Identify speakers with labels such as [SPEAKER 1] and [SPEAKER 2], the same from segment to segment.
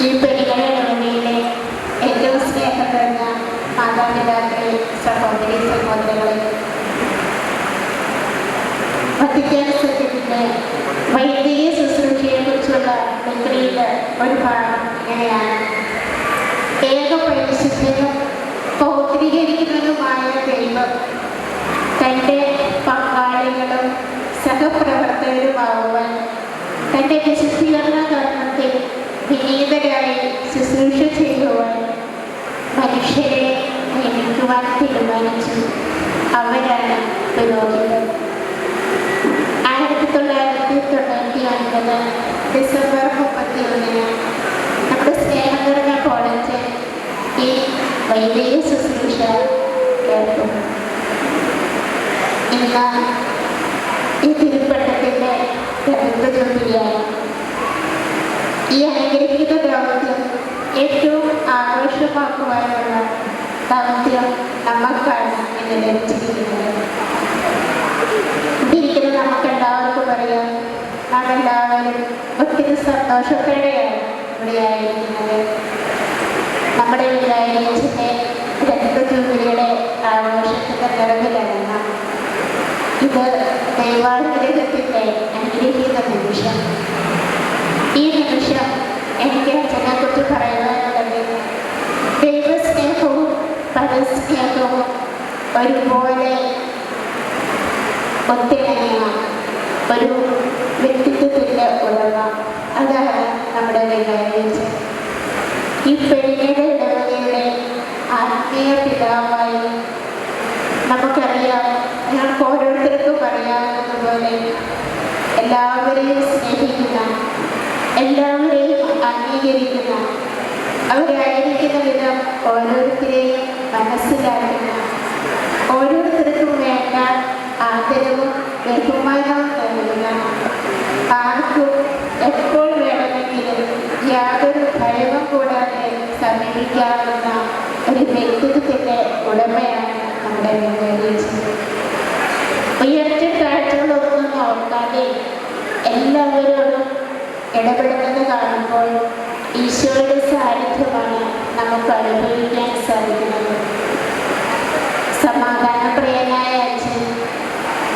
[SPEAKER 1] ഈ പെരുകളിലെ ഏറ്റവും സ്നേഹം നിറഞ്ഞ മാതാപിതാക്കളെ, സഹോദരി സഹോദരങ്ങളെ, വത്തിക്കാൻ സത്യത്തിൻ്റെ വൈദിക ശുശ്രൂഷയെ കുറിച്ചുള്ള ഡിഗ്രിയിൽ ഒരു ഭാഗം ഇങ്ങനെയാണ്: ഏക പരിശുദ്ധനും പൗത്രീകരിക്കുന്നതുമായ ദൈവം തൻ്റെ പങ്കാളികളും സഹപ്രവർത്തകരുമാകുവാൻ തൻ്റെ വിശുദ്ധീകരണ കർമ്മത്തിൽ വിനീതരായി ശുശ്രൂഷ ചെയ്യുവാൻ മനുഷ്യരെ നിയമിക്കുവാൻ തീരുമാനിച്ചു. അവരാണ് പുരോഹിതർ. 1999 ഡിസംബർ 31 നമ്മുടെ സ്നേഹം നിറഞ്ഞ കോളേജ് ഈ വൈദിക ശുശ്രൂഷ കേൾക്കും. ഇന്ന് ഈ തിരുപ്പട്ടത്തിൻ്റെ ജൂബിലിയാണ്. ഈ അനുഗ്രഹീത ദൗത്യം ഏറ്റവും ആഘോഷമാക്കുവാനുള്ള ദൗത്യം നമുക്കാണ് ഇന്ന് ലഭിച്ചിരിക്കുന്നത്. ഇരിക്കുന്ന നമുക്കെല്ലാവർക്കും അറിയാം, നാം എല്ലാവരും ഒത്തിരി സന്തോഷത്തോടെയാണ് ഇവിടെ ആയിരിക്കുന്നത്. നമ്മുടെ വികാരിയച്ഛൻ്റെ രക്തജൂബിലിയുടെ ആഘോഷത്തിൻ്റെ നിറവിലാണ് ഇത്. ദൈവാനുഗ്രഹത്തിൻ്റെ അനുഗ്രഹീത നിമിഷം. ഈ നിമിഷം എനിക്ക് അച്ഛനെ കുറിച്ച് പറയുവാനുള്ളത് ദൈവസ്നേഹവും പരസ്നേഹവും ഒരുപോലെ ഒത്തിണങ്ങിയ ഒരു വ്യക്തിത്വത്തിൻ്റെ ഉടമ. അതാണ് നമ്മുടെ വികാരിയച്ഛൻ. ഈ പെണ്ണിയുടെ ഇടവകയുടെ ആത്മീയ പിതാവായി നമുക്കറിയാം. ഞങ്ങൾക്ക് ഓരോരുത്തർക്കും അറിയാവുന്നതുപോലെ എല്ലാവരെയും സ്നേഹിക്കുന്ന, എല്ലാവരെയും അംഗീകരിക്കുന്ന, അവരായിരിക്കുന്ന വിധം ഓരോരുത്തരെയും മനസ്സിലാക്കുന്ന, ഓരോരുത്തർക്കും വേണ്ട ആദരവും ബഹുമാനവും നൽകുന്ന, ആർക്കും എപ്പോൾ വേണമെങ്കിലും യാതൊരു ഭയവും കൂടാതെ സമീപിക്കാവുന്ന ഒരു വ്യക്തിത്വത്തിൻ്റെ ഉടമയാണ് നമ്മുടെ വികാരിയച്ഛൻ. ഉയർച്ച കാഴ്ചകളൊന്നും നോക്കാതെ എല്ലാവരോടും ഇടപെടുന്നത് കാണുമ്പോൾ ഈശോയുടെ സാന്നിധ്യമാണ് നമുക്ക് അനുഭവിക്കാൻ സാധിക്കുന്നത്. സമാധാനപ്രിയനായ അച്ഛൻ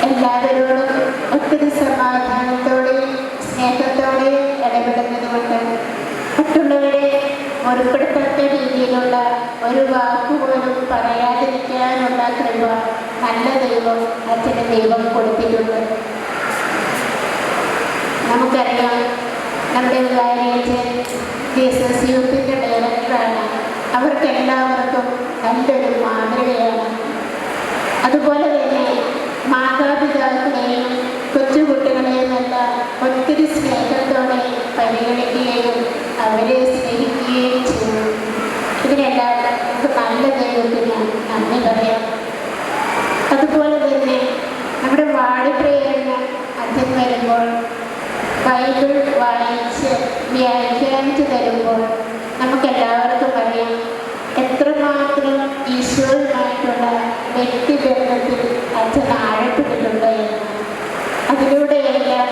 [SPEAKER 1] എല്ലാവരോടും ഒത്തിരി സമാധാനത്തോടെയും സ്നേഹത്തോടെയും ഇടപെടുന്നത് കൊണ്ട് മറ്റുള്ളവരെ മുറിപ്പെടുത്താത്ത രീതിയിലുള്ള ഒരു വാക്കുപോലും പറയാതിരിക്കാനുള്ള കൃപ നല്ല ദൈവം അച്ഛന് ദൈവം കൊടുത്തിട്ടുണ്ട്. നമുക്കറിയാം, നമ്മുടെ വികാരിയച്ഛൻ ജീസസ് യൂത്തിൻ്റെ ഡയറക്ടറാണ്. അവർക്കെല്ലാവർക്കും നല്ലൊരു മാതൃകയാണ്. അതുപോലെ തന്നെ മാതാപിതാക്കളെയും കൊച്ചുകുട്ടികളെയും എല്ലാം ഒത്തിരി സ്നേഹത്തോടെ പരിഗണിക്കുകയും അവരെ സ്നേഹിക്കുകയും ചെയ്യും. ഇതിനെല്ലാം നമുക്ക് നല്ല ദൈവത്തിന് നന്ദി പറയാം. അതുപോലെ തന്നെ നമ്മുടെ വാടിപ്രേരണ അച്ഛൻ വരുമ്പോൾ ബൈബിൾ വായിച്ച് വ്യാഖ്യാനിച്ച് തരുമ്പോൾ നമുക്കെല്ലാവർക്കും അറിയാം എത്രമാത്രം ഈശോയുമായിട്ടുള്ള വ്യക്തിബന്ധത്തിൽ അച്ഛൻ ആഴപ്പെട്ടിട്ടുണ്ട് എന്ന്. അതിലൂടെയെല്ലാം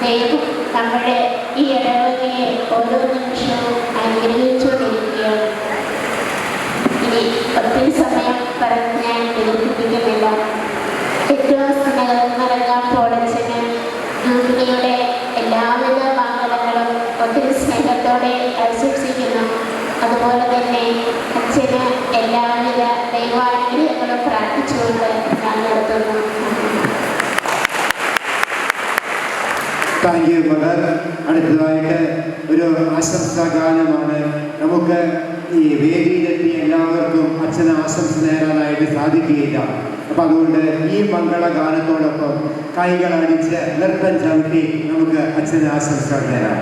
[SPEAKER 1] ദൈവം നമ്മുടെ ഈ ഇടവകയെ ഓരോ നിമിഷവും അനുഗ്രഹിച്ചുകൊണ്ടിരിക്കുകയാണ്. ഇനി ഒത്തിരി സമയം പറഞ്ഞ് ഞാൻ ദീർഘിപ്പിക്കുന്നില്ല. ഏറ്റവും സ്നേഹം നിറഞ്ഞ കോളേജിന് ജൂബിലിയുടെ എല്ലാവിധ മംഗളങ്ങളും ഒത്തിരി സ്നേഹത്തോടെ ആശംസിക്കുന്നു. അതുപോലെ തന്നെ അച്ഛന് എല്ലാവിധ ദൈവാനുഗ്രഹങ്ങളും പ്രാർത്ഥിച്ചുകൊണ്ട് ഞാൻ നിർത്തുന്നു.
[SPEAKER 2] Thank you mother. അടുത്തതായിട്ട് ഒരു ആശംസാ ഗാനമാണ്. നമുക്ക് ഈ വേദിയിലെത്തി എല്ലാവർക്കും അച്ഛന് ആശംസ നേരാനായിട്ട് സാധിക്കുകയില്ല. അപ്പം അതുകൊണ്ട് ഈ മംഗളഗാനത്തോടൊപ്പം കൈകളടിച്ച് നൃത്തം ചവിട്ടി നമുക്ക് അച്ഛന് ആശംസ നേരാം.